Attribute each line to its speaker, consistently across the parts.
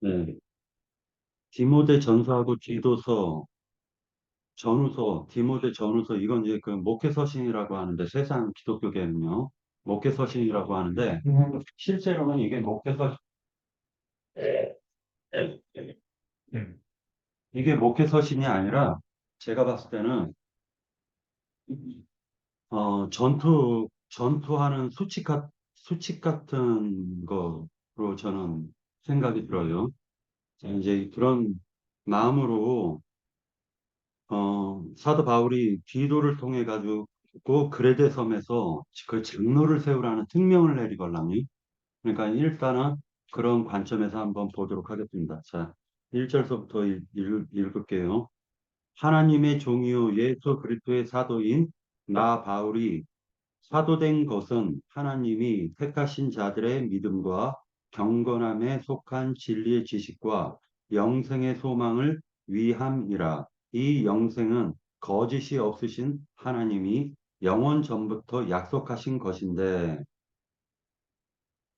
Speaker 1: 네. 디모데 전서하고 디도서, 전후서, 디모데 전후서, 이건 이제 그 목회서신이라고 하는데, 세상 기독교계는요, 목회서신이라고 하는데, 실제로는 이게 이게 목회서신이 아니라, 제가 봤을 때는, 전투하는 수칙 같은 거로 저는 생각이 들어요. 자, 이제 그런 마음으로, 사도 바울이 디도를 통해 가지고 그레데 섬에서 그 장로를 세우라는 특명을 내리걸라니. 그러니까 일단은 그런 관점에서 한번 보도록 하겠습니다. 자, 1절서부터 읽을게요. 하나님의 종이요 예수 그리스도의 사도인 나 바울이 사도된 것은 하나님이 택하신 자들의 믿음과 경건함에 속한 진리의 지식과 영생의 소망을 위함이라. 이 영생은 거짓이 없으신 하나님이 영원 전부터 약속하신 것인데.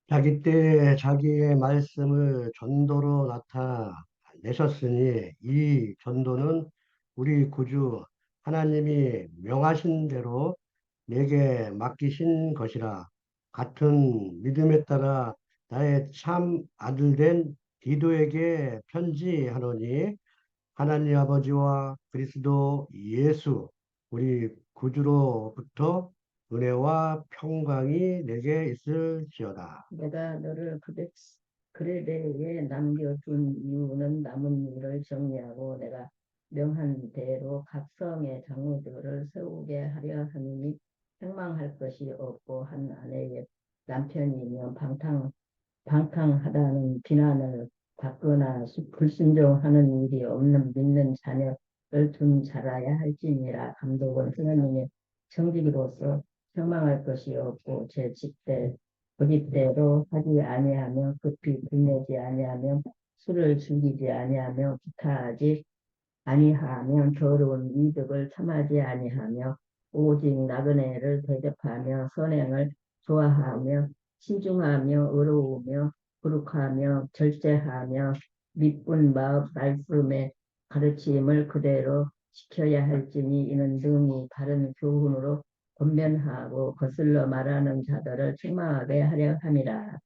Speaker 2: 자기 때 자기의 말씀을 전도로 나타내셨으니 이 전도는 우리 구주 하나님이 명하신 대로 내게 맡기신 것이라. 같은 믿음에 따라 나의 참 아들 된 디도에게 편지하노니 하나님 아버지와 그리스도 예수 우리 구주로부터 은혜와 평강이 내게 있을지어다.
Speaker 3: 내가 너를 그레데에 남겨둔 이유는 남은 일을 정리하고 내가 명한 대로 각 성의 장로들을 세우게 하려 함이니 책망할 것이 없고 한 아내의 남편이면 방탕하다는 비난을 받거나 불순종하는 일이 없는 믿는 자녀를 둔 자라야 할지니라. 감독은 하나님의 청지기로서 책망할 것이 없고 제 직대 고집대로 하지 아니하며 급히 불내지 아니하며 술을 즐기지 아니하며 기타하지 아니하며 더러운 이득을 탐하지 아니하며 오직 나그네를 대접하며 선행을 좋아하며 신중하며 의로우며 거룩하며 절제하며 미쁜 마음 말씀의 가르침을 그대로 지켜야 할지니 이는 능히 바른 교훈으로 권면하고 거슬러 말하는 자들을 책망하게 하려 함이라.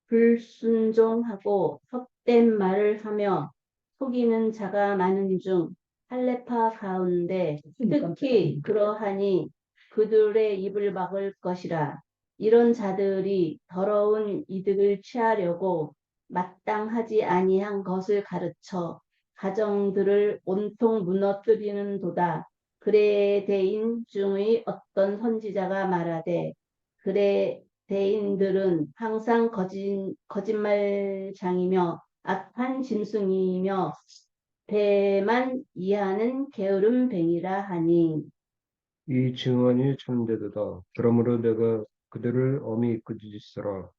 Speaker 3: 불순종하고 헛된 말을 하며 속이는 자가 많은 중 할례파 가운데 특히 그러하니 그들의 입을 막을 것이라. 이런 자들이 더러운 이득을 취하려고 마땅하지 아니한 것을 가르쳐 가정들을 온통 무너뜨리는도다. 그레데인 중의 어떤 선지자가 말하되 그레데인들은 항상 거짓말장이며 악한 짐승이며 배만 이하는 게으름뱅이라 하니.
Speaker 4: 이 증언이 참되도다. 그러므로 내가 그들을 엄히 꾸짖으라.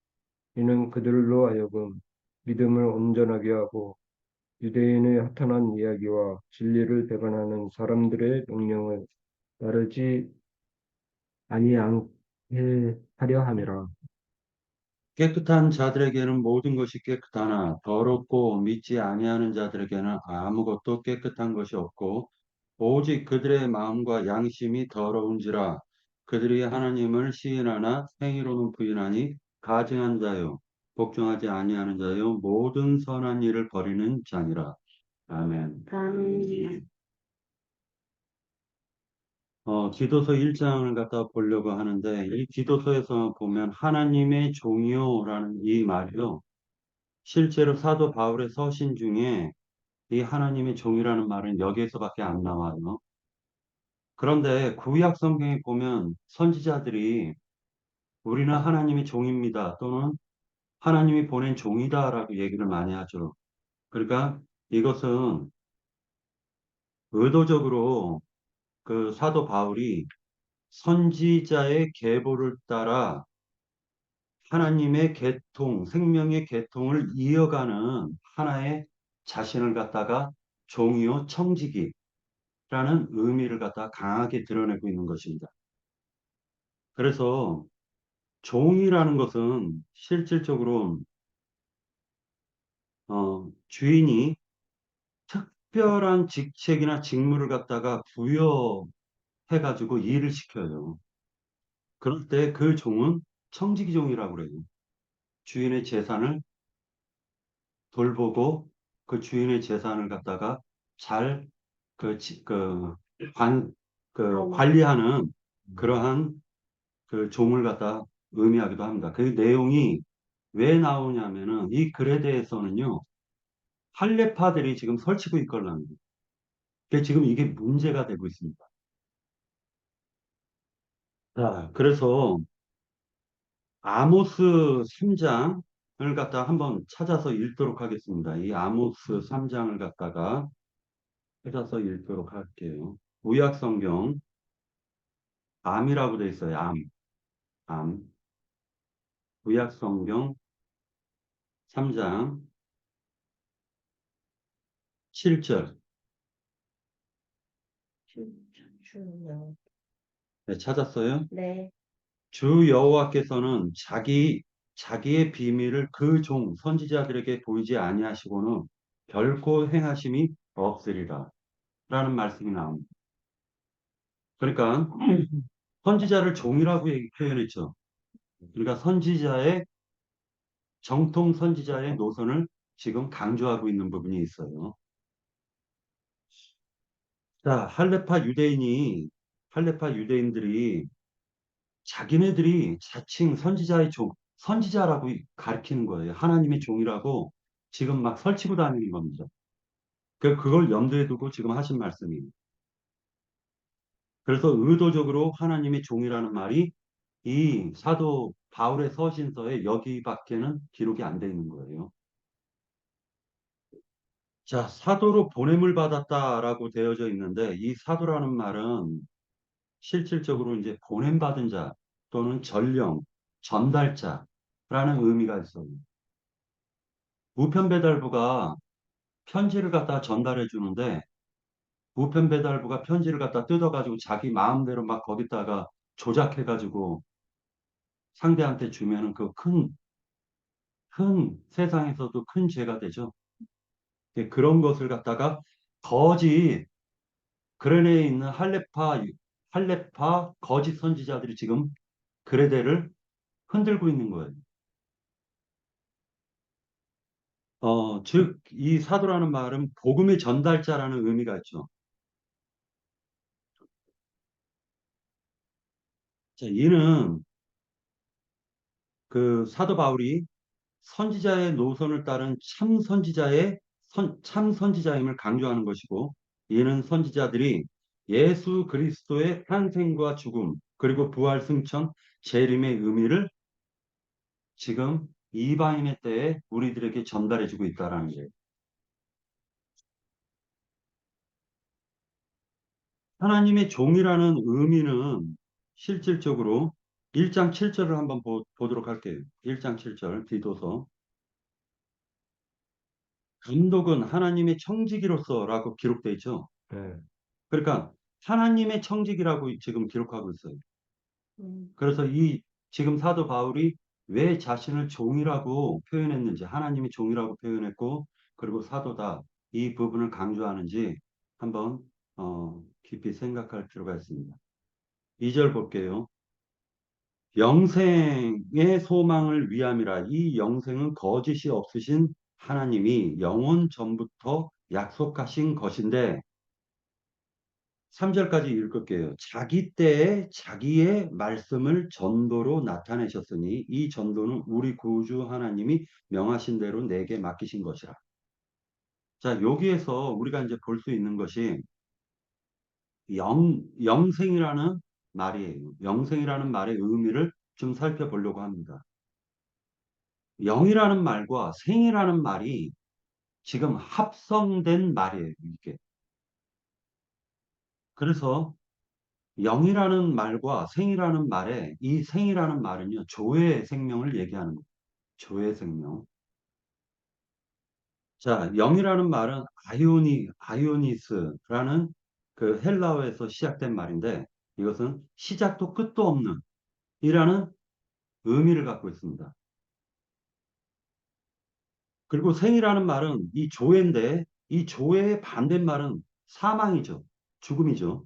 Speaker 4: 이는 그들로 하여금 믿음을 온전하게 하고 유대인의 허탄한 이야기와 진리를 배반하는 사람들의 명령을 따르지 아니하게 하려 함이라.
Speaker 1: 깨끗한 자들에게는 모든 것이 깨끗하나 더럽고 믿지 아니하는 자들에게는 아무것도 깨끗한 것이 없고 오직 그들의 마음과 양심이 더러운지라. 그들이 하나님을 시인하나 행위로는 부인하니 가증한 자요 복종하지 아니하는 자요 모든 선한 일을 버리는 자니라. 아멘. 디도서 1장을 갖다 보려고 하는데, 이 디도서에서 보면 하나님의 종이요라는 이 말이요. 실제로 사도 바울의 서신 중에 이 하나님의 종이라는 말은 여기에서밖에 안 나와요. 그런데 구약 성경에 보면 선지자들이 우리는 하나님의 종입니다. 또는 하나님이 보낸 종이다라고 얘기를 많이 하죠. 그러니까 이것은 의도적으로 그 사도 바울이 선지자의 계보를 따라 하나님의 계통, 생명의 계통을 이어가는 하나의 자신을 갖다가 종이요 청지기라는 의미를 갖다가 강하게 드러내고 있는 것입니다. 그래서 종이라는 것은 실질적으로 주인이 특별한 직책이나 직무를 갖다가 부여해가지고 일을 시켜요. 그럴 때 그 종은 청지기종이라고 그래요. 주인의 재산을 돌보고 그 주인의 재산을 갖다가 잘 그, 관, 관리하는 그러한 그 종을 갖다 의미하기도 합니다. 그 내용이 왜 나오냐면은 이 글에 대해서는요, 할례파들이 지금 설치고 있걸랍니다. 지금 이게 문제가 되고 있습니다. 자, 그래서 아모스 3장을 갖다 한번 찾아서 읽도록 하겠습니다. 이 아모스 3장을 갖다가 찾아서 읽도록 할게요. 구약 성경 암이라고 돼 있어요. 암. 구약 성경 3장 7절.
Speaker 3: 주여.
Speaker 1: 네, 찾았어요?
Speaker 3: 네.
Speaker 1: 주 여호와께서는 자기의 비밀을 그 종 선지자들에게 보이지 아니하시고는 결코 행하심이 없으리라. 라는 말씀이 나옵니다. 그러니까 선지자를 종이라고 표현했죠. 그러니까 정통 선지자의 노선을 지금 강조하고 있는 부분이 있어요. 자, 할레파 유대인들이 자기네들이 자칭 선지자의 종, 선지자라고 가리키는 거예요. 하나님의 종이라고 지금 막 설치고 다니는 겁니다. 그걸 염두에 두고 지금 하신 말씀이에요. 그래서 의도적으로 하나님의 종이라는 말이 이 사도 바울의 서신서에 여기밖에는 기록이 안 돼 있는 거예요. 자, 사도로 보냄을 받았다라고 되어져 있는데 이 사도라는 말은 실질적으로 이제 보냄받은 자 또는 전령, 전달자라는 의미가 있어요. 우편배달부가 편지를 갖다 전달해 주는데 우편배달부가 편지를 갖다 뜯어가지고 자기 마음대로 막 거기다가 조작해가지고 상대한테 주면은 큰 세상에서도 큰 죄가 되죠. 그런 것을 갖다가 거짓 그레네에 있는 할레파 거짓 선지자들이 지금 그레데를 흔들고 있는 거예요. 즉, 이 사도라는 말은 복음의 전달자라는 의미가 있죠. 자, 이는 그 사도 바울이 선지자의 노선을 따른 참 선지자임을 강조하는 것이고, 이는 선지자들이 예수 그리스도의 탄생과 죽음, 그리고 부활 승천, 재림의 의미를 지금 이방인의 때에 우리들에게 전달해주고 있다라는 거예요. 하나님의 종이라는 의미는 실질적으로 1장 7절을 한번 보도록 할게요. 1장 7절 디도서. 감독은 하나님의 청지기로서라고 기록되어 있죠.
Speaker 4: 네.
Speaker 1: 그러니까 하나님의 청지기라고 지금 기록하고 있어요. 그래서 지금 사도 바울이 왜 자신을 종이라고 표현했는지, 하나님의 종이라고 표현했고, 그리고 사도다 이 부분을 강조하는지 한번 깊이 생각할 필요가 있습니다. 2절 볼게요. 영생의 소망을 위함이라. 이 영생은 거짓이 없으신 하나님이 영원 전부터 약속하신 것인데 3절까지 읽을게요. 자기 때에 자기의 말씀을 전도로 나타내셨으니 이 전도는 우리 구주 하나님이 명하신 대로 내게 맡기신 것이라. 자, 여기에서 우리가 이제 볼 수 있는 것이 영생이라는 말이에요. 영생이라는 말의 의미를 좀 살펴보려고 합니다. 영이라는 말과 생이라는 말이 지금 합성된 말이에요, 이게. 그래서 영이라는 말과 생이라는 말에 이 생이라는 말은요, 조의 생명을 얘기하는 거예요. 조의 생명. 자, 영이라는 말은 아이오니스라는 그 헬라어에서 시작된 말인데 이것은 시작도 끝도 없는 이라는 의미를 갖고 있습니다. 그리고 생이라는 말은 이 조회인데 이 조회의 반대말은 사망이죠. 죽음이죠.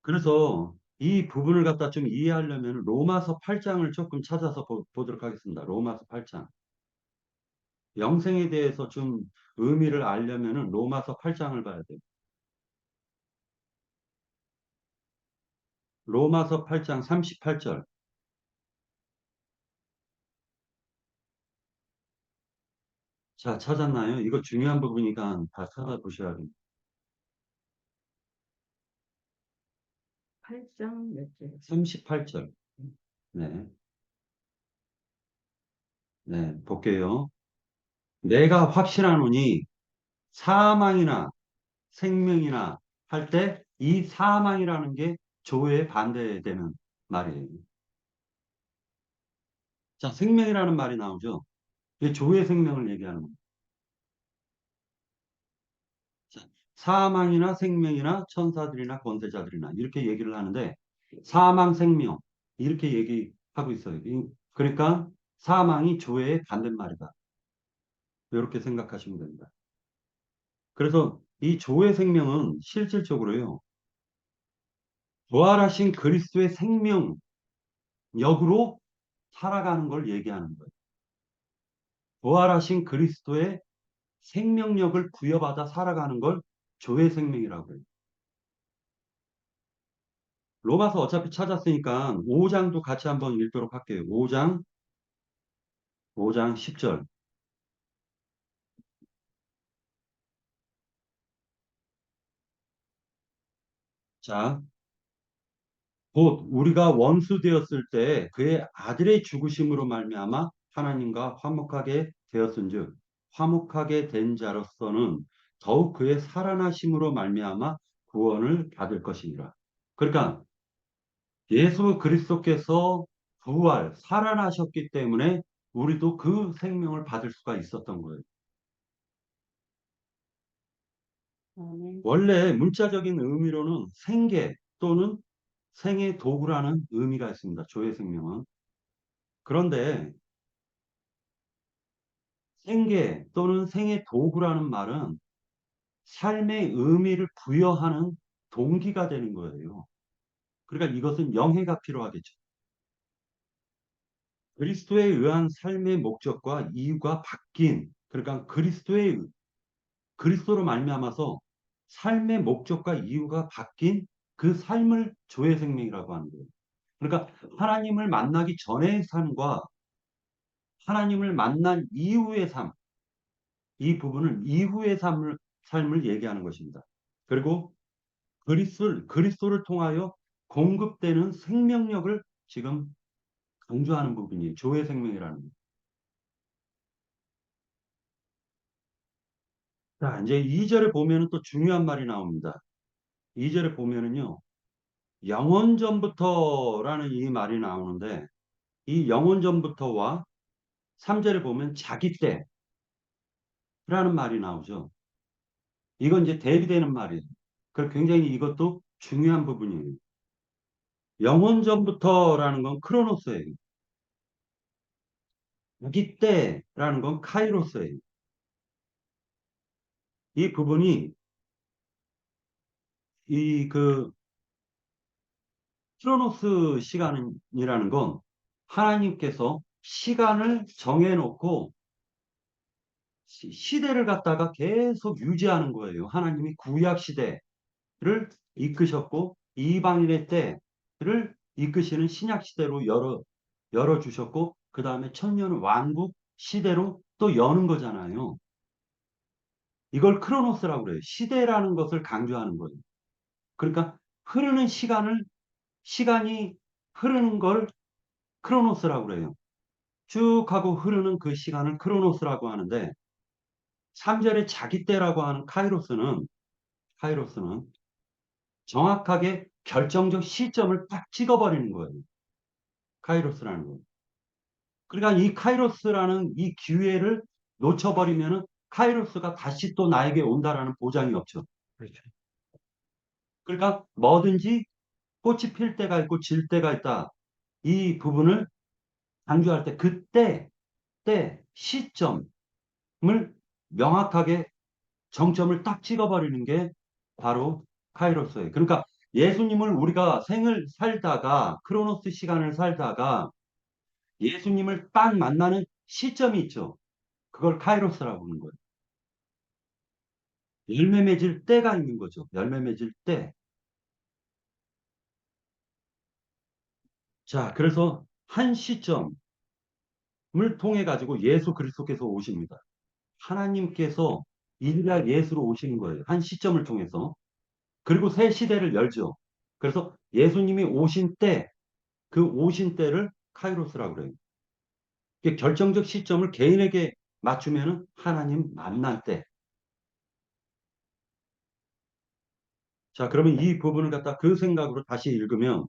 Speaker 1: 그래서 이 부분을 갖다 좀 이해하려면 로마서 8장을 조금 찾아서 보도록 하겠습니다. 로마서 8장. 영생에 대해서 좀 의미를 알려면은 로마서 8장을 봐야 돼요. 로마서 8장 38절. 자, 찾았나요? 이거 중요한 부분이니까 다 찾아보셔야 돼요.
Speaker 3: 8장 몇 절?
Speaker 1: 38절. 네. 네, 볼게요. 내가 확실하노니 사망이나 생명이나 할 때 이 사망이라는 게 조에 반대되는 말이에요. 자, 생명이라는 말이 나오죠. 이게 조의 생명을 얘기하는 겁니다. 자, 사망이나 생명이나 천사들이나 권세자들이나 이렇게 얘기를 하는데 사망, 생명 이렇게 얘기하고 있어요. 그러니까 사망이 조의 반대말이다. 이렇게 생각하시면 됩니다. 그래서 이 조의 생명은 실질적으로요. 부활하신 그리스도의 생명력으로 살아가는 걸 얘기하는 거예요. 부활하신 그리스도의 생명력을 부여받아 살아가는 걸 조의 생명이라고 해요. 로마서 어차피 찾았으니까 5장도 같이 한번 읽도록 할게요. 5장 10절. 자, 곧 우리가 원수 되었을 때 그의 아들의 죽으심으로 말미암아 하나님과 화목하게 되었은즉 화목하게 된 자로서는 더욱 그의 살아나심으로 말미암아 구원을 받을 것이니라. 그러니까 예수 그리스도께서 부활, 살아나셨기 때문에 우리도 그 생명을 받을 수가 있었던 거예요.
Speaker 3: 아멘.
Speaker 1: 원래 문자적인 의미로는 생계 또는 생의 도구라는 의미가 있습니다. 조의 생명은. 그런데 생계 또는 생의 도구라는 말은 삶의 의미를 부여하는 동기가 되는 거예요. 그러니까 이것은 영해가 필요하겠죠. 그리스도에 의한 삶의 목적과 이유가 바뀐, 그러니까 그리스도로 말미암아서 삶의 목적과 이유가 바뀐 그 삶을 조의 생명이라고 하는 거예요. 그러니까 하나님을 만나기 전의 삶과 하나님을 만난 이후의 삶, 이 부분을 이후의 삶을 얘기하는 것입니다. 그리고 그리스도를 통하여 공급되는 생명력을 지금 강조하는 부분이 조의 생명이라는 거예요. 자, 이제 2절에 보면은 또 중요한 말이 나옵니다. 2절에 보면은요, 영원전부터라는 이 말이 나오는데, 이 영원전부터와 3절에 보면 자기 때라는 말이 나오죠. 이건 이제 대비되는 말이에요. 그 굉장히 이것도 중요한 부분이에요. 영원전부터라는 건 크로노스예요. 자기 때라는 건 카이로스예요. 이 부분이 그 크로노스 시간이라는 건 하나님께서 시간을 정해놓고 시대를 갖다가 계속 유지하는 거예요. 하나님이 구약 시대를 이끄셨고 이방인의 때를 이끄시는 신약 시대로 열어주셨고 그 다음에 천년 왕국 시대로 또 여는 거잖아요. 이걸 크로노스라고 그래요. 시대라는 것을 강조하는 거예요. 그러니까 흐르는 시간이 흐르는 걸 크로노스라고 그래요. 쭉 하고 흐르는 그 시간을 크로노스라고 하는데 3절에 자기 때라고 하는 카이로스는 정확하게 결정적 시점을 딱 찍어버리는 거예요. 카이로스라는 거. 그러니까 이 카이로스라는 이 기회를 놓쳐버리면은 카이로스가 다시 또 나에게 온다라는 보장이 없죠.
Speaker 4: 그렇죠.
Speaker 1: 그러니까 뭐든지 꽃이 필 때가 있고 질 때가 있다. 이 부분을 강조할 때 그때 때, 시점을 명확하게 정점을 딱 찍어버리는 게 바로 카이로스예요. 그러니까 예수님을 우리가 생을 살다가, 크로노스 시간을 살다가 예수님을 딱 만나는 시점이 있죠. 그걸 카이로스라고 하는 거예요. 열매 맺을 때가 있는 거죠. 열매 맺을 때. 자, 그래서 한 시점을 통해 가지고 예수 그리스도께서 오십니다. 하나님께서 이리라 예수로 오시는 거예요. 한 시점을 통해서. 그리고 새 시대를 열죠. 그래서 예수님이 오신 때, 그 오신 때를 카이로스라고 그래요. 이게 결정적 시점을 개인에게 맞추면은 하나님 만날 때. 자, 그러면 이 부분을 갖다 그 생각으로 다시 읽으면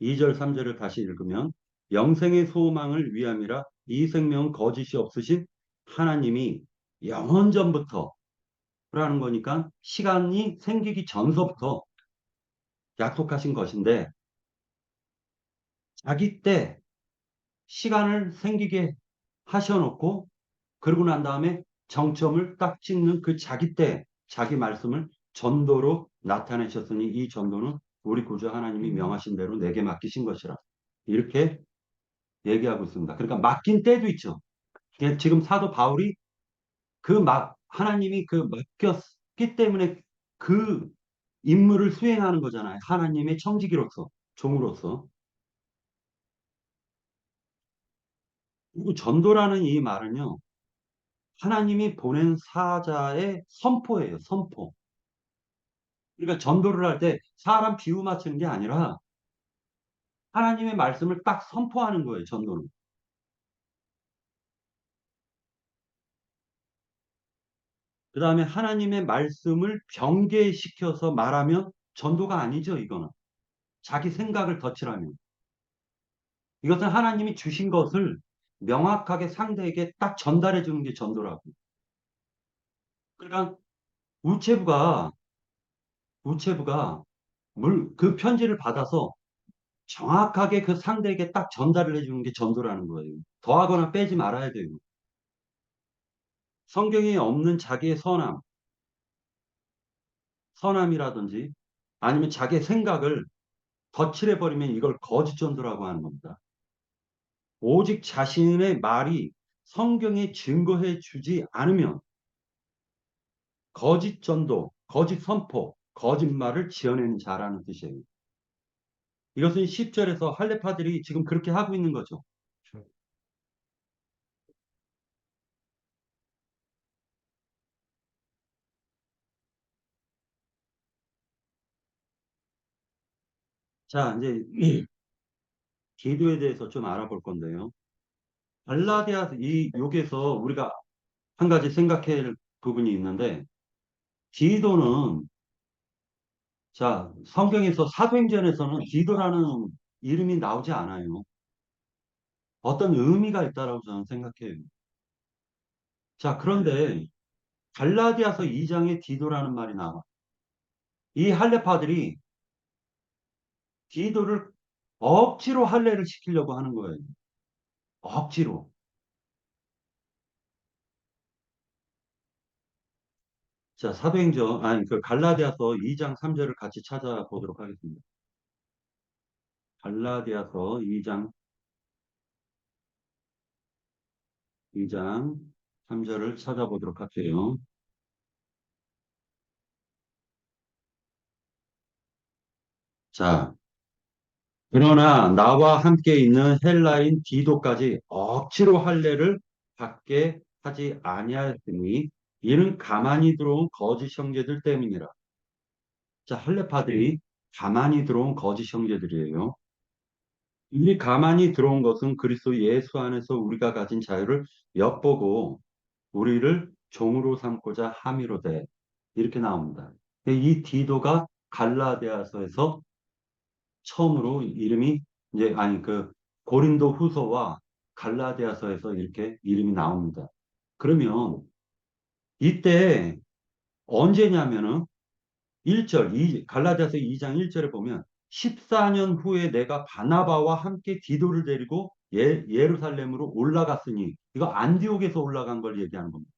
Speaker 1: 2절, 3절을 다시 읽으면 영생의 소망을 위함이라 이 생명은 거짓이 없으신 하나님이 영원 전부터 라는 거니까 시간이 생기기 전서부터 약속하신 것인데 자기 때 시간을 생기게 하셔놓고 그러고 난 다음에 정점을 딱 찍는 그 자기 때 자기 말씀을 전도로 나타내셨으니 이 전도는 우리 구주 하나님이 명하신 대로 내게 맡기신 것이라 이렇게 얘기하고 있습니다. 그러니까 맡긴 때도 있죠. 지금 사도 바울이 하나님이 맡겼기 때문에 그 임무를 수행하는 거잖아요. 하나님의 청지기로서, 종으로서. 그리고 전도라는 이 말은요, 하나님이 보낸 사자의 선포예요, 선포. 그러니까 전도를 할 때 사람 비유 맞추는 게 아니라 하나님의 말씀을 딱 선포하는 거예요, 전도는. 그 다음에 하나님의 말씀을 병개시켜서 말하면 전도가 아니죠, 이거는. 자기 생각을 덧칠하면. 이것은 하나님이 주신 것을 명확하게 상대에게 딱 전달해 주는 게 전도라고. 그러니까 우체부가 그 편지를 받아서 정확하게 그 상대에게 딱 전달을 해주는 게 전도라는 거예요. 더하거나 빼지 말아야 돼요. 성경에 없는 자기의 선함이라든지 아니면 자기의 생각을 덧칠해버리면 이걸 거짓 전도라고 하는 겁니다. 오직 자신의 말이 성경에 증거해 주지 않으면 거짓 전도, 거짓 선포, 거짓말을 지어내는 자라는 뜻이에요. 이것은 10절에서 할례파들이 지금 그렇게 하고 있는 거죠. 자, 이제 이 기도에 대해서 좀 알아볼 건데요. 갈라디아서 여기서 우리가 한 가지 생각해야 할 부분이 있는데 기도는 자, 성경에서 사도행전에서는 기도라는 이름이 나오지 않아요. 어떤 의미가 있다라고 저는 생각해요. 자, 그런데 갈라디아서 2장에 기도라는 말이 나와. 이 할례파들이 기도를 억지로 할례를 시키려고 하는 거예요. 억지로. 자, 그 갈라디아서 2장 3절을 같이 찾아보도록 하겠습니다. 갈라디아서 2장 3절을 찾아보도록 할게요. 자, 그러나 나와 함께 있는 헬라인 디도까지 억지로 할례를 받게 하지 아니하였으니 이는 가만히 들어온 거짓 형제들 때문이라. 자, 할례파들이 가만히 들어온 거짓 형제들이에요. 이 가만히 들어온 것은 그리스도 예수 안에서 우리가 가진 자유를 엿보고 우리를 종으로 삼고자 함이로되 이렇게 나옵니다. 이 디도가 갈라디아서에서 처음으로 이름이 이제 아니 그 고린도 후서와 갈라디아서에서 이렇게 이름이 나옵니다. 그러면 이때 언제냐면은 1절, 갈라디아서 2장 1절에 보면 14년 후에 내가 바나바와 함께 디도를 데리고 예루살렘으로 올라갔으니 이거 안디옥에서 올라간 걸 얘기하는 겁니다.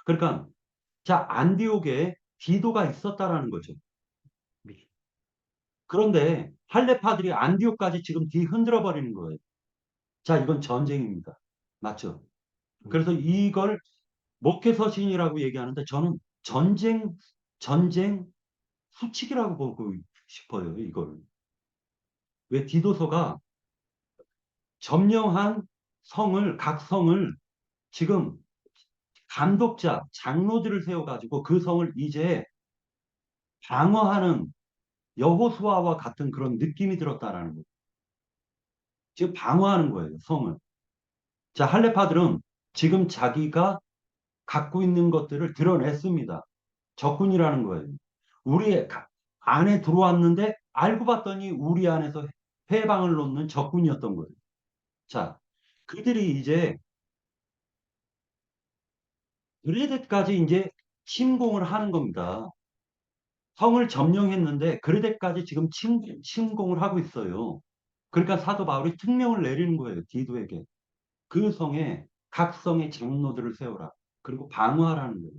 Speaker 1: 그러니까 자 안디옥에 디도가 있었다라는 거죠. 그런데 할레파들이 안디옥까지 지금 흔들어 버리는 거예요. 자 이건 전쟁입니다. 맞죠? 그래서 이걸 목회서신이라고 얘기하는데 저는 전쟁 수칙이라고 보고 싶어요. 이걸. 왜 디도서가 점령한 각 성을 지금 감독자, 장로들을 세워가지고 그 성을 이제 방어하는 여호수아와 같은 그런 느낌이 들었다라는 거예요. 지금 방어하는 거예요, 성을. 자, 할레파들은 지금 자기가 갖고 있는 것들을 드러냈습니다. 적군이라는 거예요. 우리 안에 들어왔는데 알고 봤더니 우리 안에서 해방을 놓는 적군이었던 거예요. 자, 그들이 이제 그레데까지 이제 침공을 하는 겁니다. 성을 점령했는데 그레데까지 지금 침공을 하고 있어요. 그러니까 사도 바울이 특명을 내리는 거예요. 디도에게. 그 성에 각 성의 장로들을 세워라. 그리고 방어하라는 거예요.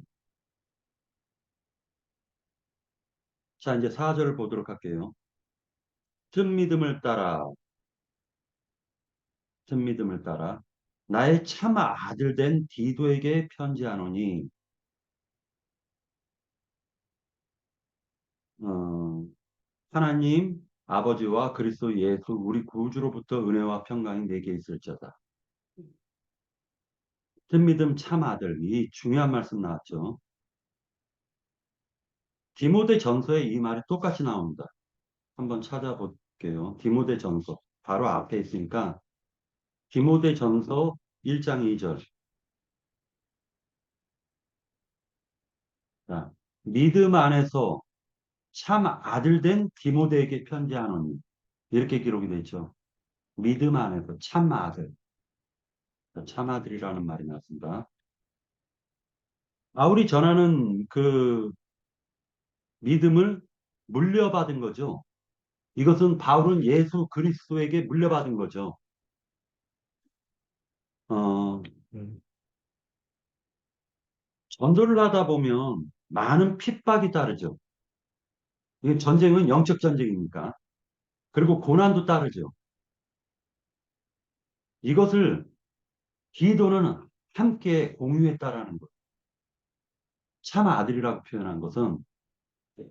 Speaker 1: 자, 이제 4절을 보도록 할게요. 튼 믿음을 따라 나의 참 아들 된 디도에게 편지하노니 어, 하나님 아버지와 그리스도 예수 우리 구주로부터 은혜와 평강이 내게 있을지어다. 튼 믿음 참 아들 이 중요한 말씀 나왔죠. 디모데 전서에 이 말이 똑같이 나옵니다. 한번 찾아볼게요. 디모데 전서 바로 앞에 있으니까 디모데 전서 1장 2절. 자, 믿음 안에서 참 아들 된 디모데에게 편지하노니 이렇게 기록이 되어 있죠. 믿음 안에서 참 아들. 참 아들이라는 말이 나왔습니다. 바울이 전하는 그 믿음을 물려받은 거죠. 이것은 바울은 예수 그리스도에게 물려받은 거죠. 어,
Speaker 4: 음,
Speaker 1: 전도를 하다 보면 많은 핍박이 따르죠. 이게 전쟁은 영적 전쟁이니까. 그리고 고난도 따르죠. 이것을 기도는 함께 공유했다라는 것. 참 아들이라고 표현한 것은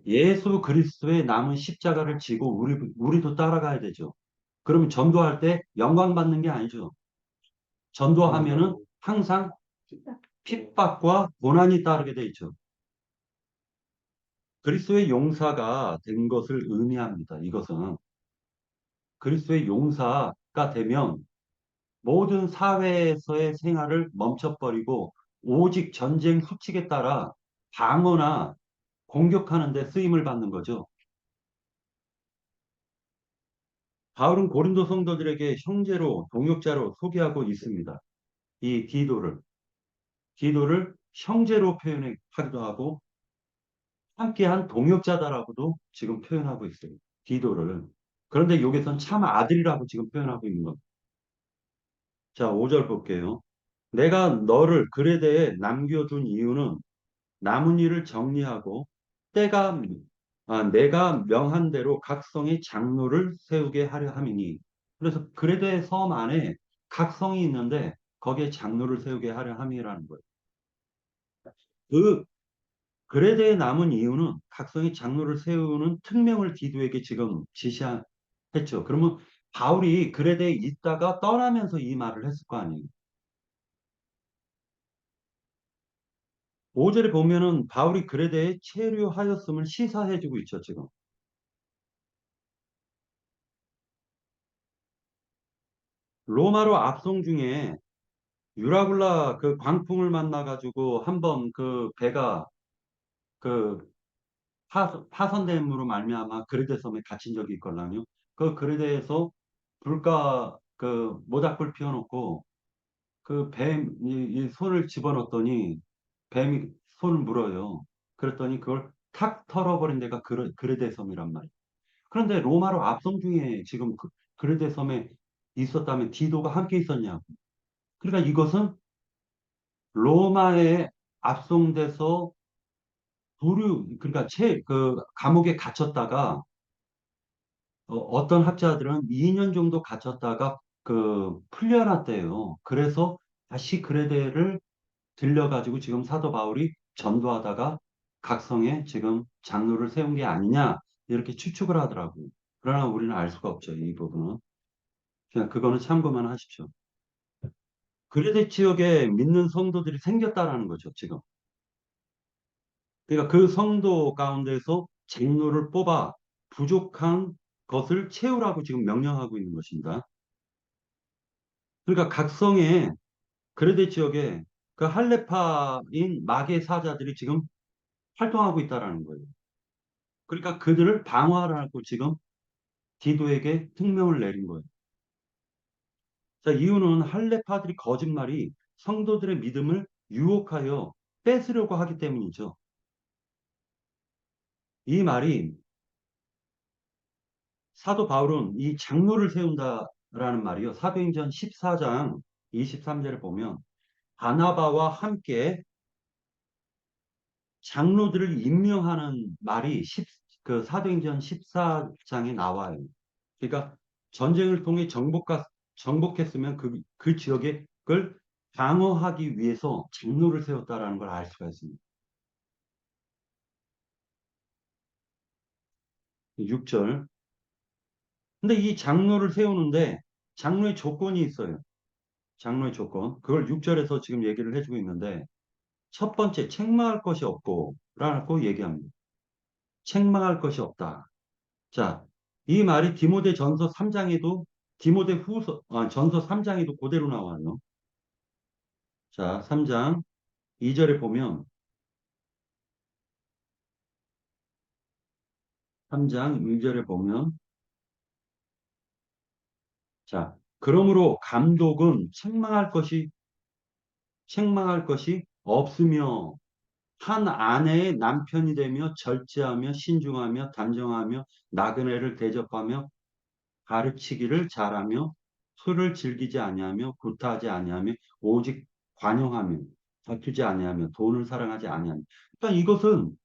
Speaker 1: 예수 그리스도의 남은 십자가를 지고 우리도 따라가야 되죠. 그러면 전도할 때 영광 받는 게 아니죠. 전도하면은 항상 핍박과 고난이 따르게 돼 있죠. 그리스도의 용사가 된 것을 의미합니다. 이것은 그리스도의 용사가 되면 모든 사회에서의 생활을 멈춰버리고 오직 전쟁 수칙에 따라 방어나 공격하는 데 쓰임을 받는 거죠. 바울은 고린도 성도들에게 형제로 동역자로 소개하고 있습니다. 이 디도를 형제로 표현하기도 하고 함께한 동역자다라고도 지금 표현하고 있어요. 디도를. 그런데 여기선 참 아들이라고 지금 표현하고 있는 겁니다. 자, 5절 볼게요. 내가 너를 그레데에 남겨둔 이유는 남은 일을 정리하고 때가 내가 명한 대로 각 성의 장로를 세우게 하려 함이니. 그래서 그레데 섬 안에 각 성이 있는데 거기에 장로를 세우게 하려 함이라는 거예요. 그 그레데에 남은 이유는 각 성의 장로를 세우는 특명을 디도에게 지금 지시했죠. 그러면 바울이 그레데에 있다가 떠나면서 이 말을 했을 거 아니에요. 5절에 보면은 바울이 그레데에 체류하였음을 시사해주고 있죠, 지금. 로마로 압송 중에 유라굴라 그 광풍을 만나가지고 한번 그 배가 그 파선됨으로 말미암아 그레데 섬에 갇힌 적이 있걸랑요. 그 그레데에서 불가 그 모닥불 피워놓고 그 이 손을 집어넣었더니 뱀이 손을 물어요. 그랬더니 그걸 탁 털어버린 데가 그레데 섬이란 말이에요. 그런데 로마로 압송 중에 지금 그레데 섬에 있었다면 디도가 함께 있었냐고. 그러니까 이것은 로마에 압송돼서 그러니까 그 감옥에 갇혔다가 어떤 학자들은 2년 정도 갇혔다가 풀려났대요. 그래서 다시 그레데를 들려가지고 지금 사도 바울이 전도하다가 각성에 지금 장로를 세운 게 아니냐 이렇게 추측을 하더라고요. 그러나 우리는 알 수가 없죠. 이 부분은. 그냥 그거는 참고만 하십시오. 그레데 지역에 믿는 성도들이 생겼다라는 거죠. 지금. 그러니까 그 성도 가운데서 장로를 뽑아 부족한 것을 채우라고 지금 명령하고 있는 것입니다. 그러니까 각성에 그레데 지역에 그 할레파인 마개 사자들이 지금 활동하고 있다라는 거예요. 그러니까 그들을 방어하라고 지금 디도에게 특명을 내린 거예요. 자, 이유는 할레파들이 거짓말이 성도들의 믿음을 유혹하여 뺏으려고 하기 때문이죠. 이 말이 사도 바울은 이 장로를 세운다라는 말이요. 사도행전 14장 23절에 보면 바나바와 함께 장로들을 임명하는 말이 그 사도행전 14장에 나와요. 그러니까 전쟁을 통해 정복했으면 그 지역에 그걸 방어하기 위해서 장로를 세웠다라는 걸 알 수가 있습니다. 6절. 근데 이 장로를 세우는데 장로의 조건이 있어요. 장로의 조건. 그걸 6절에서 지금 얘기를 해주고 있는데 첫 번째 책망할 것이 없고 라고 얘기합니다. 책망할 것이 없다. 자, 이 말이 디모데 전서 3장에도 전서 3장에도 그대로 나와요. 자, 3장 2절에 보면 3장 1절에 보면 자, 그러므로 감독은 책망할 것이 없으며 한 아내의 남편이 되며 절제하며 신중하며 단정하며 나그네를 대접하며 가르치기를 잘하며 술을 즐기지 아니하며 구타하지 아니하며 오직 관용하며 다투지 아니하며 돈을 사랑하지 아니하며 그러니까 이것은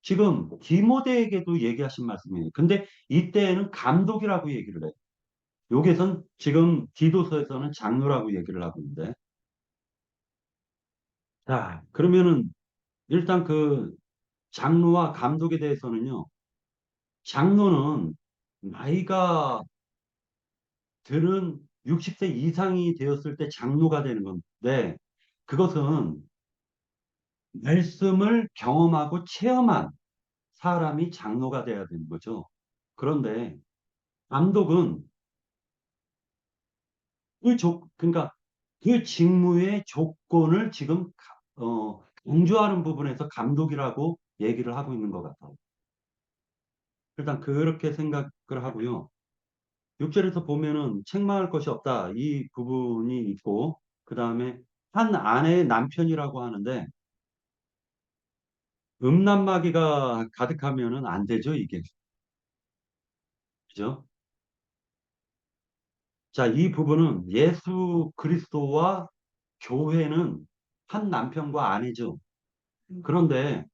Speaker 1: 지금 디모데에게도 얘기하신 말씀이에요. 근데 이때에는 감독이라고 얘기를 해요. 여기선 지금 디도서에서는 장로라고 얘기를 하고 있는데 자 그러면은 일단 그 장로와 감독에 대해서는요. 장로는 나이가 들은 60세 이상이 되었을 때 장로가 되는 건데 그것은 말씀을 경험하고 체험한 사람이 장로가 돼야 되는 거죠. 그런데 감독은 그러니까 그 직무의 조건을 지금 강조하는 부분에서 감독이라고 얘기를 하고 있는 것 같아요. 일단 그렇게 생각을 하고요. 6절에서 보면은 책망할 것이 없다. 이 부분이 있고, 그 다음에 한 아내의 남편이라고 하는데, 음란마귀가 가득하면은 안 되죠, 이게. 그죠? 자, 이 부분은 예수 그리스도와 교회는 한 남편과 아내죠. 그런데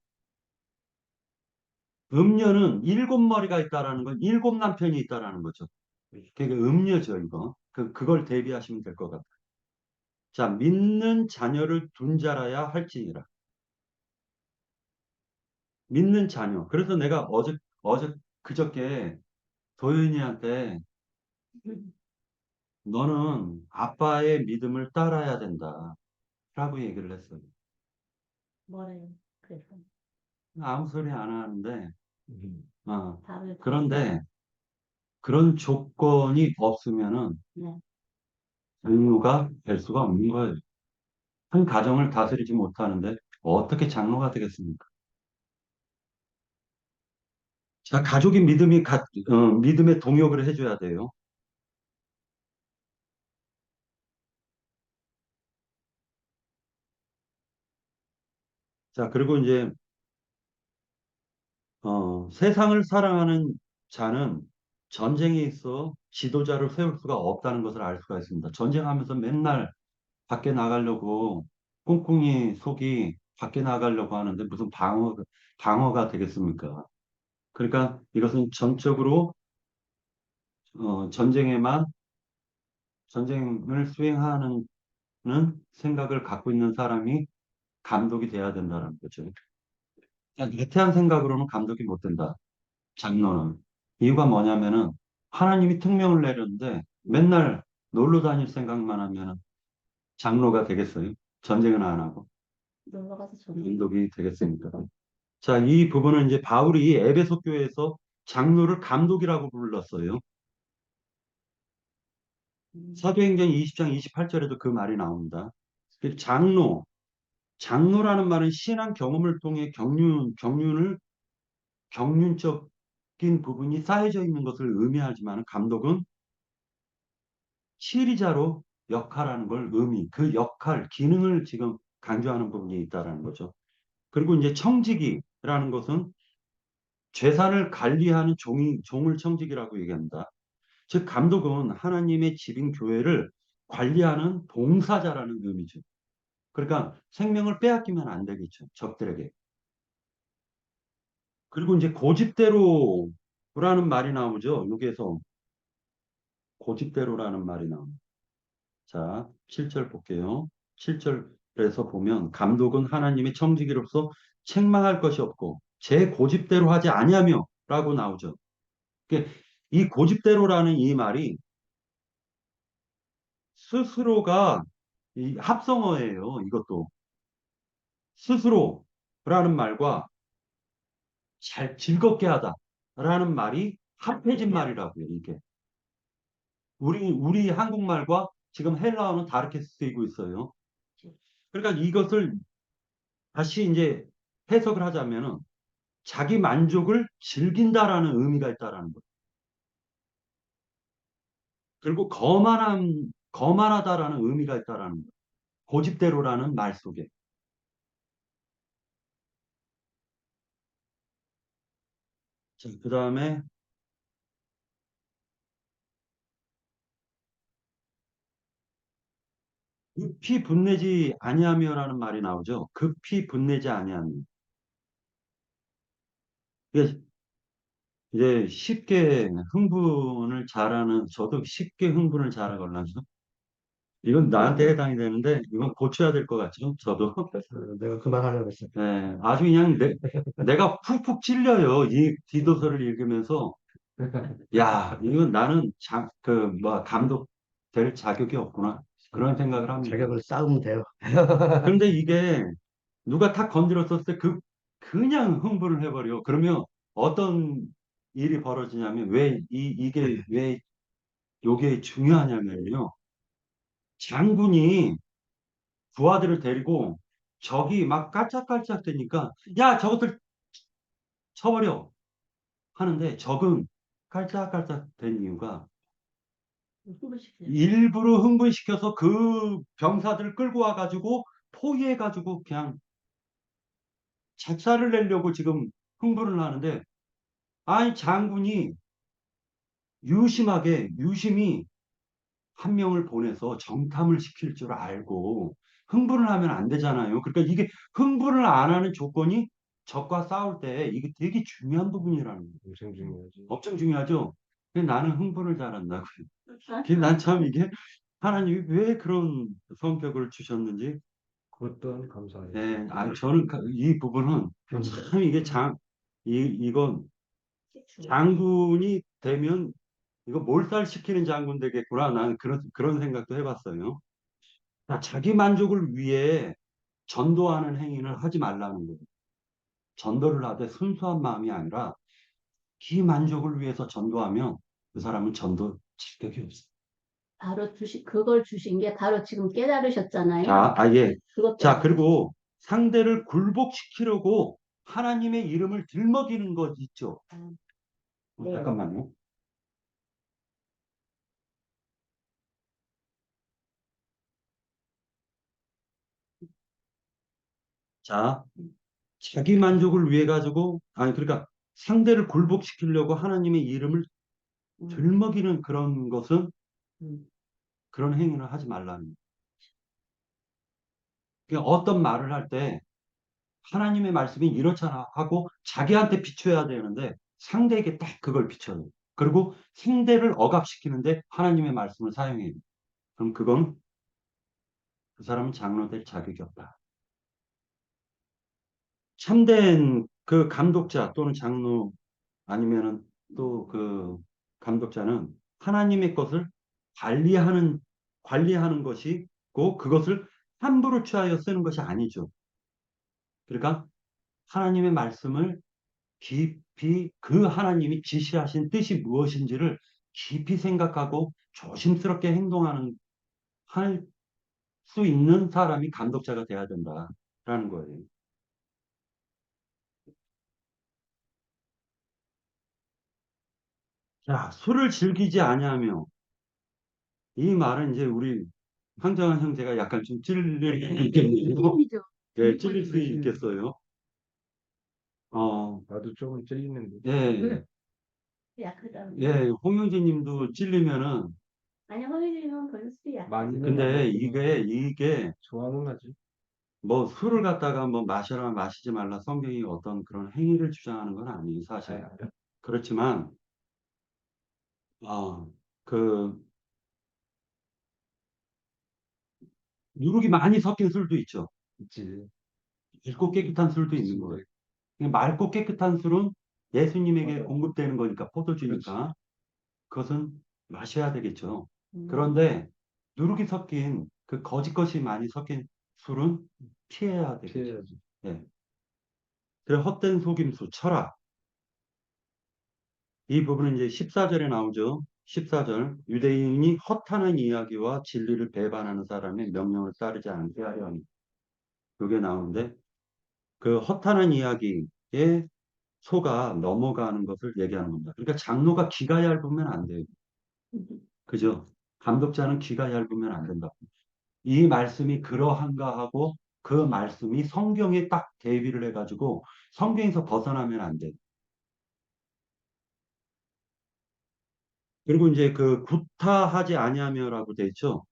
Speaker 1: 음녀는 7머리가 있다라는 건 7남편이 있다라는 거죠. 그게 음녀죠, 이거. 그걸 대비하시면 될 것 같아요. 자, 믿는 자녀를 둔 자라야 할지니라. 믿는 자녀. 그래서 내가 그저께 도윤이한테 너는 아빠의 믿음을 따라야 된다. 라고 얘기를 했어요.
Speaker 3: 뭐래요? 그래서
Speaker 1: 아무 소리 안 하는데,
Speaker 3: 답을
Speaker 1: 그런데 그런 조건이 없으면은
Speaker 3: 네.
Speaker 1: 장로가 될 수가 없는 거예요. 한 가정을 다스리지 못하는데 어떻게 장로가 되겠습니까? 자, 가족이 믿음의 동역을 해줘야 돼요. 자, 그리고 이제, 세상을 사랑하는 자는 전쟁에 있어 지도자를 세울 수가 없다는 것을 알 수가 있습니다. 전쟁하면서 맨날 밖에 나가려고 꿍꿍이 속이 밖에 나가려고 하는데 무슨 방어가 되겠습니까? 그러니까 이것은 전적으로 전쟁에만 전쟁을 수행하는 생각을 갖고 있는 사람이 감독이 돼야 된다는 거죠. 그냥 나태한 생각으로는 감독이 못 된다. 장로는. 이유가 뭐냐면은 하나님이 특명을 내렸는데 맨날 놀러 다닐 생각만 하면은 장로가 되겠어요. 전쟁은 안 하고
Speaker 3: 놀러 가서
Speaker 1: 감독이 되겠습니까? 자, 이 부분은 이제 바울이 에베소 교회에서 장로를 감독이라고 불렀어요. 사도행전 20장 28절에도 그 말이 나옵니다. 그 장로라는 말은 신앙 경험을 통해 경륜적인 부분이 쌓여져 있는 것을 의미하지만 감독은 치리자로 역할하는 걸 그 역할, 기능을 지금 강조하는 부분이 있다라는 거죠. 그리고 이제 청지기라는 것은 재산을 관리하는 종을 청지기라고 얘기합니다. 즉, 감독은 하나님의 집인 교회를 관리하는 봉사자라는 의미죠. 그러니까 생명을 빼앗기면 안 되겠죠. 적들에게. 그리고 이제 고집대로라는 말이 나오죠. 여기에서 고집대로라는 말이 나옵니다. 자, 7절 볼게요. 7절에서 보면 감독은 하나님의 청지기로서 책망할 것이 없고 제 고집대로 하지 아니하며 라고 나오죠. 그러니까 이 고집대로라는 이 말이 스스로가 이 합성어예요. 이것도 스스로라는 말과 잘 즐겁게 하다라는 말이 합해진 말이라고요. 이게 우리 한국말과 지금 헬라어는 다르게 쓰이고 있어요. 그러니까 이것을 다시 이제 해석을 하자면은 자기 만족을 즐긴다라는 의미가 있다라는 거예요. 그리고 거만하다라는 의미가 있다라는 거예요. 고집대로라는 말 속에. 자, 그 다음에 급히 분내지 아니하며라는 말이 나오죠. 급히 분내지 아니하며. 이게 이제 쉽게 흥분을 잘하는, 저도 쉽게 흥분을 잘하거든요. 이건 나한테 해당이 되는데, 이건 고쳐야 될 것 같죠? 저도.
Speaker 2: 내가 그 말 하려고 했어.
Speaker 1: 네, 아주 그냥 내가 푹푹 찔려요. 이 디도서를 읽으면서. 야, 이건 나는 감독 될 자격이 없구나. 그런 생각을 합니다.
Speaker 2: 자격을 쌓으면 돼요.
Speaker 1: 그런데 이게 누가 탁 건드렸을 때 그냥 흥분을 해버려. 그러면 어떤 일이 벌어지냐면 이게 왜 요게 중요하냐면요. 장군이 부하들을 데리고 적이 막 깔짝깔짝 되니까 야, 저것들 쳐버려 하는데 적은 깔짝깔짝 된 이유가
Speaker 3: 흥분시켜요.
Speaker 1: 일부러 흥분시켜서 그 병사들을 끌고 와가지고 포위해가지고 그냥 작사를 내려고 지금 흥분을 하는데 아니 장군이 유심히 한 명을 보내서 정탐을 시킬 줄 알고 흥분을 하면 안 되잖아요. 그러니까 이게 흥분을 안 하는 조건이 적과 싸울 때 이게 되게 중요한 부분이라는 거예요.
Speaker 4: 엄청 중요하지.
Speaker 1: 엄청 중요하죠. 근데 나는 흥분을 잘한다고요. 난 참 이게 하나님이 왜 그런 성격을 주셨는지.
Speaker 4: 그것 또한 감사해요.
Speaker 1: 네, 저는 이 부분은 참 이게 이건 장군이 되면 이거 몰살시키는 장군 되겠구나. 나는 그런 생각도 해봤어요. 자기 만족을 위해 전도하는 행위를 하지 말라는 거예요. 전도를 하되 순수한 마음이 아니라 기 만족을 위해서 전도하면 그 사람은 전도 자격이 없어요.
Speaker 5: 그걸 주신 게 바로 지금 깨달으셨잖아요.
Speaker 1: 예.
Speaker 5: 그것
Speaker 1: 자,
Speaker 5: 때문에.
Speaker 1: 그리고 상대를 굴복시키려고 하나님의 이름을 들먹이는 것 있죠.
Speaker 5: 네.
Speaker 1: 잠깐만요. 자, 자기 만족을 위해 가지고, 그러니까 상대를 굴복시키려고 하나님의 이름을 들먹이는 그런 것은
Speaker 5: 음.
Speaker 1: 그런 행위는 하지 말라는 거예요. 그러니까 어떤 말을 할 때 하나님의 말씀이 이렇잖아 하고 자기한테 비춰야 되는데 상대에게 딱 그걸 비춰요. 그리고 상대를 억압시키는데 하나님의 말씀을 사용해요. 그럼 그건 그 사람은 장로 될 자격이 없다. 참된 그 감독자 또는 장로 아니면은 또 그 감독자는 하나님의 것을 관리하는 것이고 그것을 함부로 취하여 쓰는 것이 아니죠. 그러니까 하나님의 말씀을 깊이 그 하나님이 지시하신 뜻이 무엇인지를 깊이 생각하고 조심스럽게 행동하는 할 수 있는 사람이 감독자가 돼야 된다라는 거예요. 자, 술을 즐기지 아니하며 이 말은 이제 우리 황정한 형제가 약간 좀 찔릴 수 있겠네요.
Speaker 5: 찔림이죠.
Speaker 1: 예, 찔릴 수 있겠어요.
Speaker 4: 나도 조금 찔리는데.
Speaker 1: 예,
Speaker 5: 약하다.
Speaker 1: 예, 홍영진 님도 찔리면은,
Speaker 5: 아니, 허위는 별로 술이 약.
Speaker 4: 많이는
Speaker 1: 근데
Speaker 4: 안
Speaker 1: 이게,
Speaker 4: 좋아는 하지.
Speaker 1: 뭐 술을 갖다가 뭐 마셔라 마시지 말라 성경이 어떤 그런 행위를 주장하는 건 아니에요, 사실. 그렇지만, 어, 그, 누룩이 많이 섞인 술도 있죠.
Speaker 4: 있지.
Speaker 1: 맑고 깨끗한 술도 있는 거예요. 맑고 깨끗한 술은 예수님에게
Speaker 4: 맞아요.
Speaker 1: 공급되는 거니까, 포도주니까. 그것은 마셔야 되겠죠.
Speaker 5: 음.
Speaker 1: 그런데 누룩이 섞인 그 거짓 것이 많이 섞인 술은 피해야 되겠죠.
Speaker 4: 피해야지.
Speaker 1: 예. 그래 헛된 속임수, 철학. 이 부분은 이제 14절에 나오죠. 14절. 유대인이 허탄한 이야기와 진리를 배반하는 사람의 명령을 따르지 않게 하려 하니. 그게 나오는데 그 허탄한 이야기에 소가 넘어가는 것을 얘기하는 겁니다. 그러니까 장로가 귀가 얇으면 안 돼요. 그죠? 감독자는 귀가 얇으면 안 된다. 이 말씀이 그러한가 하고 그 말씀이 성경에 딱 대비를 해가지고 성경에서 벗어나면 안 돼. 그리고 이제 그 구타하지 아니하며라고 돼 있죠.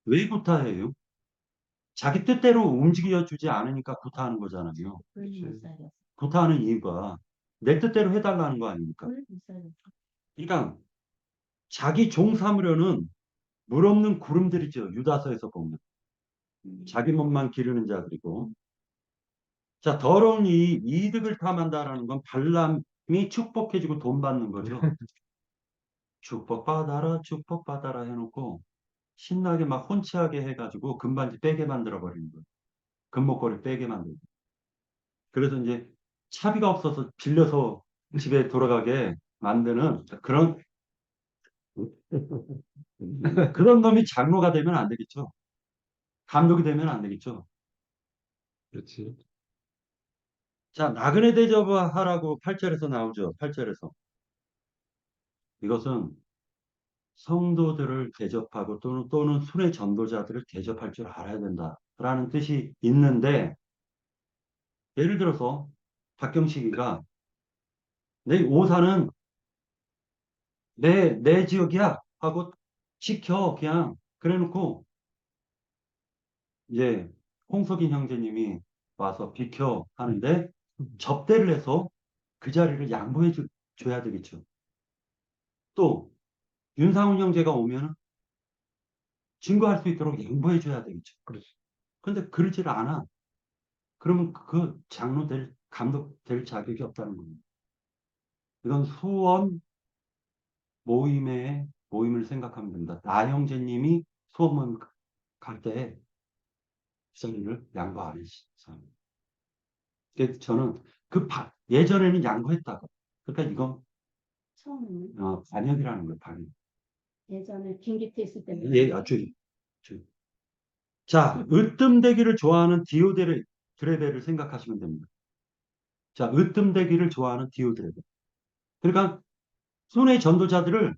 Speaker 1: 왜 구타해요? 자기 뜻대로 움직여 주지 않으니까 구타하는 거잖아요.
Speaker 5: 못 살겠어.
Speaker 1: 구타하는 이유가 내 뜻대로 해달라는 거 아닙니까?
Speaker 5: 못 살겠어.
Speaker 1: 그러니까 자기 종 삼으려는 물 없는 구름들이죠. 유다서에서 보면 자기 몸만 기르는 자들이고 자, 더러운 이득을 탐한다라는 건 발람이 축복해주고 돈 받는 거죠. 축복받아라, 축복받아라 해놓고 신나게 막 혼치하게 해가지고 금반지 빼게 만들어 버리는 거예요. 금목걸이 빼게 만들고. 그래서 이제 차비가 없어서 빌려서 집에 돌아가게 만드는 그런 놈이 장로가 되면 안 되겠죠. 감독이 되면 안 되겠죠.
Speaker 4: 그렇지.
Speaker 1: 자, 나그네 대접하라고 8절에서 나오죠. 8절에서. 이것은 성도들을 대접하고 또는 순회 전도자들을 대접할 줄 알아야 된다라는 뜻이 있는데 예를 들어서 박경식이가 내 오사는 내 지역이야 하고 지켜 그냥 그래놓고 이제 홍석인 형제님이 와서 비켜 하는데 접대를 해서 그 자리를 줘야 되겠죠. 또 윤상훈 형제가 오면 증거할 수 있도록 양보해 줘야 되겠죠.
Speaker 4: 그렇지.
Speaker 1: 근데 그러질 않아. 그러면 그 장로 감독 될 자격이 없다는 겁니다. 이건 수원 모임을 생각하면 됩니다. 나 형제님이 수원 모임 갈 때 그 자리를 양보 안 했어요. 그래서 저는 예전에는 양보했다고. 그러니까 이건
Speaker 5: 처음에는
Speaker 1: 반역이라는 거예요. 반역.
Speaker 5: 예전에 김기태 있을 때는
Speaker 1: 예, 자, 으뜸되기를 좋아하는 드레베를 생각하시면 됩니다. 자, 으뜸되기를 좋아하는 디오드레베. 그러니까 손의 전도자들을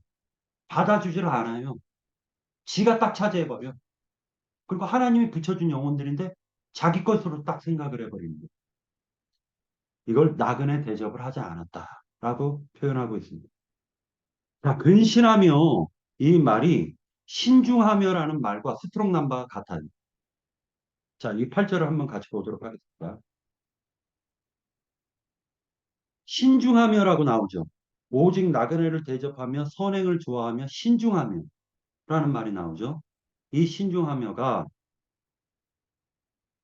Speaker 1: 받아주지를 않아요. 지가 딱 차지해버려. 그리고 하나님이 붙여준 영혼들인데 자기 것으로 딱 생각을 해버리는 거예요. 이걸 나그네 대접을 하지 않았다라고 표현하고 있습니다. 자, 근신하며 이 말이 신중하며라는 말과 스트롱 넘버가 같아요. 자, 이 8절을 한번 같이 보도록 하겠습니다. 신중하며라고 나오죠. 오직 나그네를 대접하며 선행을 좋아하며 신중하며 라는 말이 나오죠. 이 신중하며가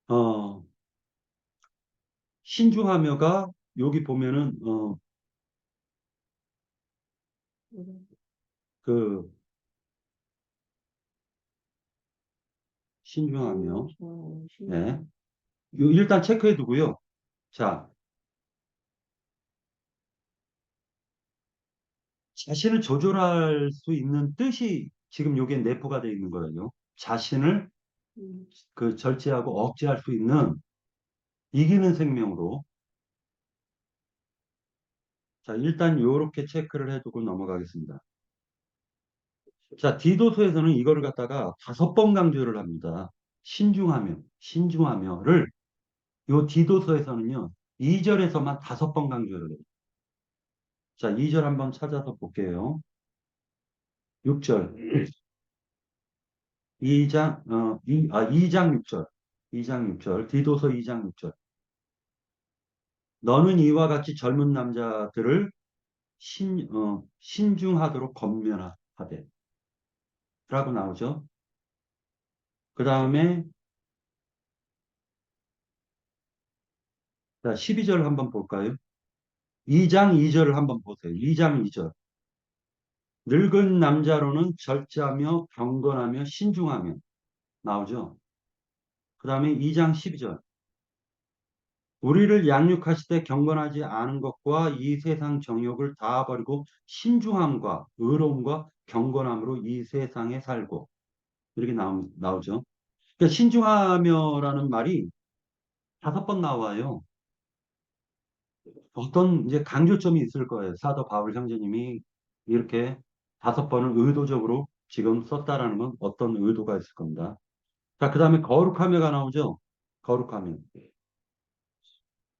Speaker 1: 어, 신중하며가 여기 보면은 그 신중하며 네. 일단 체크해 두고요. 자, 자신을 조절할 수 있는 뜻이 지금 여기에 내포가 되어 있는 거예요. 자신을 그 절제하고 억제할 수 있는 이기는 생명으로. 자, 일단 요렇게 체크를 해두고 넘어가겠습니다. 자, 디도서에서는 이거를 갖다가 5번 강조를 합니다. 신중하며, 신중하며를 요 디도서에서는요, 2절에서만 5번 강조를 해요. 자, 2절 한번 찾아서 볼게요. 6절. 2장 6절. 2장 6절. 디도서 2장 6절. 너는 이와 같이 젊은 남자들을 신중하도록 권면하되. 라고 나오죠. 그 다음에, 자, 12절 한번 볼까요? 2장 2절을 한번 보세요. 2장 2절. 늙은 남자로는 절제하며 경건하며 신중하며 나오죠. 그 다음에 2장 12절. 우리를 양육하시되 경건하지 않은 것과 이 세상 정욕을 다 버리고 신중함과 의로움과 경건함으로 이 세상에 살고 이렇게 나오죠. 그러니까 신중하며라는 말이 5번 나와요. 어떤 이제 강조점이 있을 거예요. 사도 바울 형제님이 이렇게 5번을 의도적으로 지금 썼다라는 건 어떤 의도가 있을 겁니다. 자, 그 다음에 거룩하며가 나오죠. 거룩하며.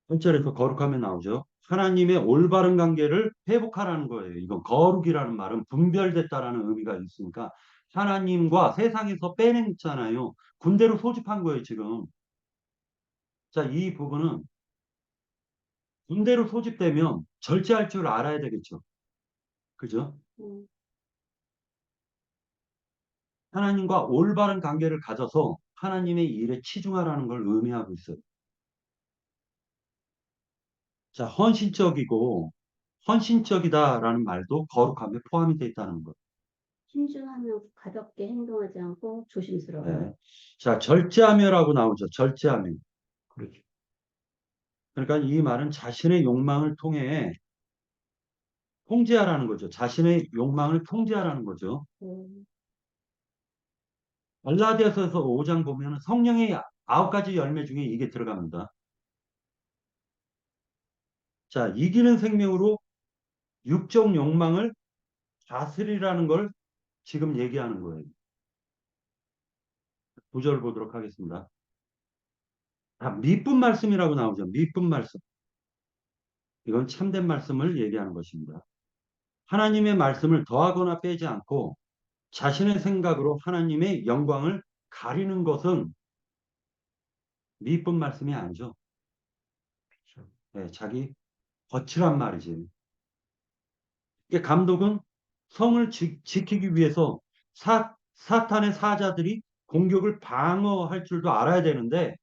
Speaker 1: 1절에서 거룩하며 나오죠. 하나님의 올바른 관계를 회복하라는 거예요. 이건 거룩이라는 말은 분별됐다라는 의미가 있으니까 하나님과 세상에서 빼냈잖아요. 군대로 소집한 거예요, 지금. 자, 이 부분은 군대로 소집되면 절제할 줄 알아야 되겠죠. 그죠? 하나님과 올바른 관계를 가져서 하나님의 일에 치중하라는 걸 의미하고 있어요. 자, 헌신적이다라는 말도 거룩함에 포함이 되어 있다는 것.
Speaker 5: 신중하며 가볍게 행동하지 않고 조심스러워요.
Speaker 1: 네. 자, 절제하며라고 나오죠. 절제하며.
Speaker 4: 그렇죠.
Speaker 1: 그러니까 이 말은 자신의 욕망을 통해 통제하라는 거죠. 자신의 욕망을 통제하라는 거죠. 갈라디아서에서 5장 보면 성령의 9가지 열매 중에 이게 들어갑니다. 자, 이기는 생명으로 육적 욕망을 다스리라는 걸 지금 얘기하는 거예요. 9절 보도록 하겠습니다. 밑분 말씀이라고 나오죠. 밑분 말씀. 이건 참된 말씀을 얘기하는 것입니다. 하나님의 말씀을 더하거나 빼지 않고 자신의 생각으로 하나님의 영광을 가리는 것은 밑분 말씀이 아니죠.
Speaker 4: 그렇죠.
Speaker 1: 네, 자기 거칠한 말이지. 이게 감독은 성을 지키기 위해서 사탄의 사자들이 공격을 방어할 줄도 알아야 되는데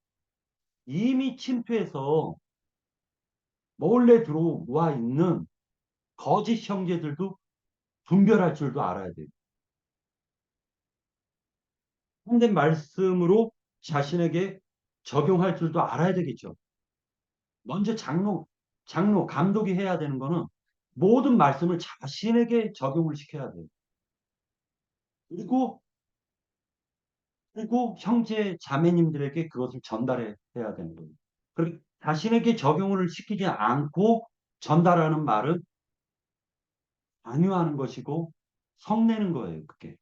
Speaker 1: 이미 침투해서 몰래 들어와 있는 거짓 형제들도 분별할 줄도 알아야 돼요. 참된 말씀으로 자신에게 적용할 줄도 알아야 되겠죠. 먼저 감독이 해야 되는 거는 모든 말씀을 자신에게 적용을 시켜야 돼요. 그리고 형제 자매님들에게 그것을 전달해야 되는 거예요. 그리고 자신에게 적용을 시키지 않고 전달하는 말은 강요하는 것이고 성내는 거예요. 그게.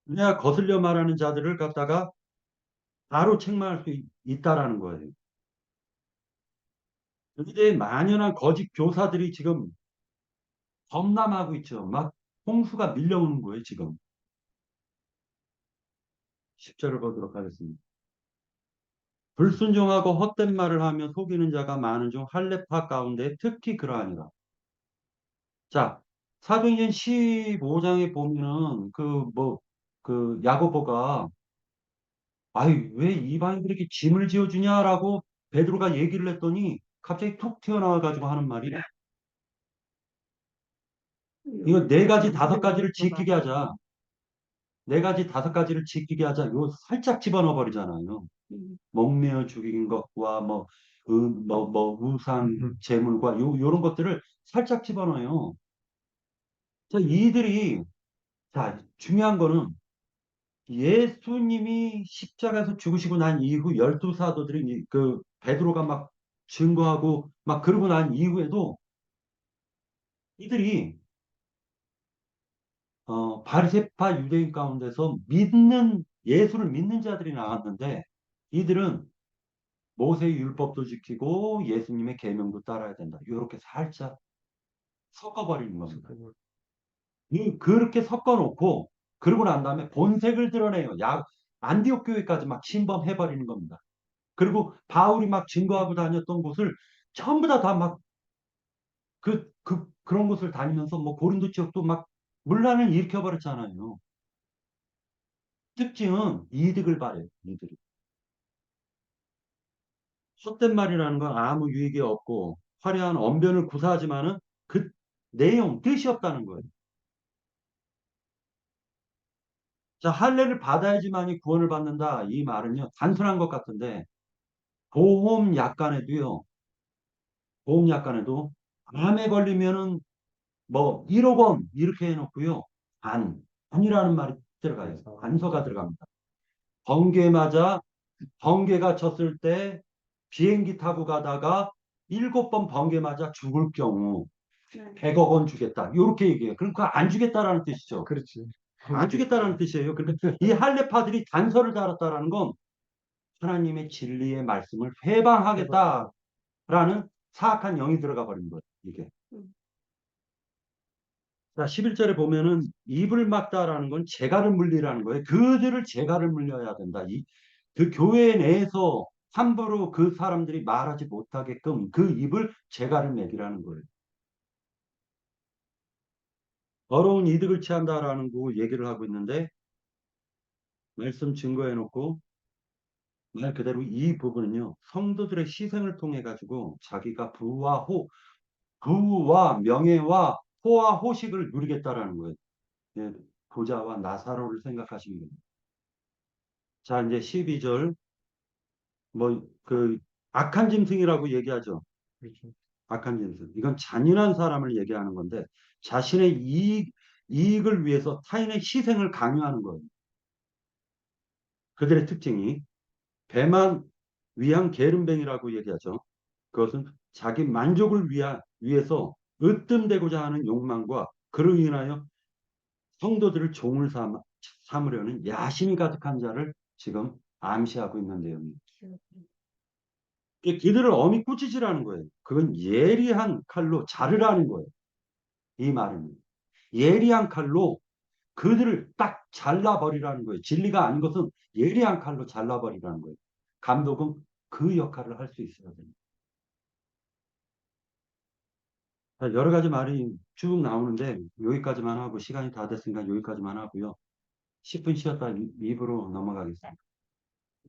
Speaker 1: 내가 거슬려 말하는 자들을 갖다가 바로 책망할 수 있다라는 거예요. 여기에 만연한 거짓 교사들이 지금 범람하고 있죠. 막 홍수가 밀려오는 거예요, 지금. 10절을 보도록 하겠습니다. 불순종하고 헛된 말을 하며 속이는 자가 많은 중 할례파 가운데 특히 그러하니라. 자, 사도행전 15장에 보면은 그 야고보가 아이 왜 이방인들에게 짐을 지어주냐라고 베드로가 얘기를 했더니 갑자기 툭 튀어나와 가지고 하는 말이 이거 네 가지 다섯 가지를 지키게 하자. 네 가지 다섯 가지를 지키게 하자. 이거 살짝 집어넣어 버리잖아요. 목매어 죽인 것과 우상 제물과 요런 것들을 살짝 집어넣어요. 자, 이들이 자, 중요한 거는 예수님이 십자가에서 죽으시고 난 이후 열두 사도들이 그 베드로가 막 증거하고 막 그러고 난 이후에도 이들이 바리새파 유대인 가운데서 예수를 믿는 자들이 나왔는데 이들은 모세의 율법도 지키고 예수님의 계명도 따라야 된다. 이렇게 살짝 섞어버리는 겁니다. 그렇게 섞어놓고 그러고 난 다음에 본색을 드러내요. 안디옥 교회까지 막 침범해버리는 겁니다. 그리고 바울이 막 증거하고 다녔던 곳을 전부 다 막 그런 곳을 다니면서 뭐 고린도 지역도 막 문란을 일으켜버렸잖아요. 특징은 이득을 바래요. 이들이. 헛된 말이라는 건 아무 유익이 없고 화려한 언변을 구사하지만은 그 내용, 뜻이 없다는 거예요. 자, 할례를 받아야지만이 구원을 받는다. 이 말은요, 단순한 것 같은데, 보험약관에도, 암에 걸리면은 뭐 1억 원 이렇게 해놓고요. 안이라는 말이 들어가요. 안서가 들어갑니다. 번개 맞아, 번개가 쳤을 때 비행기 타고 가다가 7번 번개 맞아 죽을 경우 100억 원 주겠다. 이렇게 얘기해요. 그러니까 안 주겠다라는 뜻이죠.
Speaker 4: 그렇지.
Speaker 1: 안 주겠다라는 뜻이에요. 그러니까 이 할례파들이 단서를 달았다라는 건 하나님의 진리의 말씀을 회방하겠다라는 사악한 영이 들어가 버린 거예요. 이게. 자, 11절에 보면은 입을 막다라는 건 재갈을 물리라는 거예요. 그들을 재갈을 물려야 된다. 그 교회 내에서 함부로 그 사람들이 말하지 못하게끔 그 입을 재갈을 매기라는 거예요. 더러운 이득을 취한다라는 거 얘기를 하고 있는데 말씀 증거해 놓고 말 그대로 이 부분은요. 성도들의 희생을 통해 가지고 자기가 부와 명예와 호와 호식을 누리겠다라는 거예요. 예, 부자와 나사로를 생각하시면 됩니다. 자, 이제 12절 악한 짐승이라고 얘기하죠.
Speaker 4: 그렇죠.
Speaker 1: 악한 짐승. 이건 잔인한 사람을 얘기하는 건데 자신의 이익을 위해서 타인의 희생을 강요하는 거예요. 그들의 특징이 배만 위한 게으름뱅이라고 얘기하죠. 그것은 자기 만족을 위해서 으뜸되고자 하는 욕망과 그로 인하여 성도들을 종을 삼으려는 야심이 가득한 자를 지금 암시하고 있는 내용입니다. 그들을 어미 꾸짖으라는 거예요. 그건 예리한 칼로 자르라는 거예요. 이 말은 예리한 칼로 그들을 딱 잘라버리라는 거예요. 진리가 아닌 것은 예리한 칼로 잘라버리라는 거예요. 감독은 그 역할을 할 수 있어야 됩니다. 여러 가지 말이 쭉 나오는데 여기까지만 하고 시간이 다 됐으니까 여기까지만 하고요. 10분 쉬었다 입으로 넘어가겠습니다.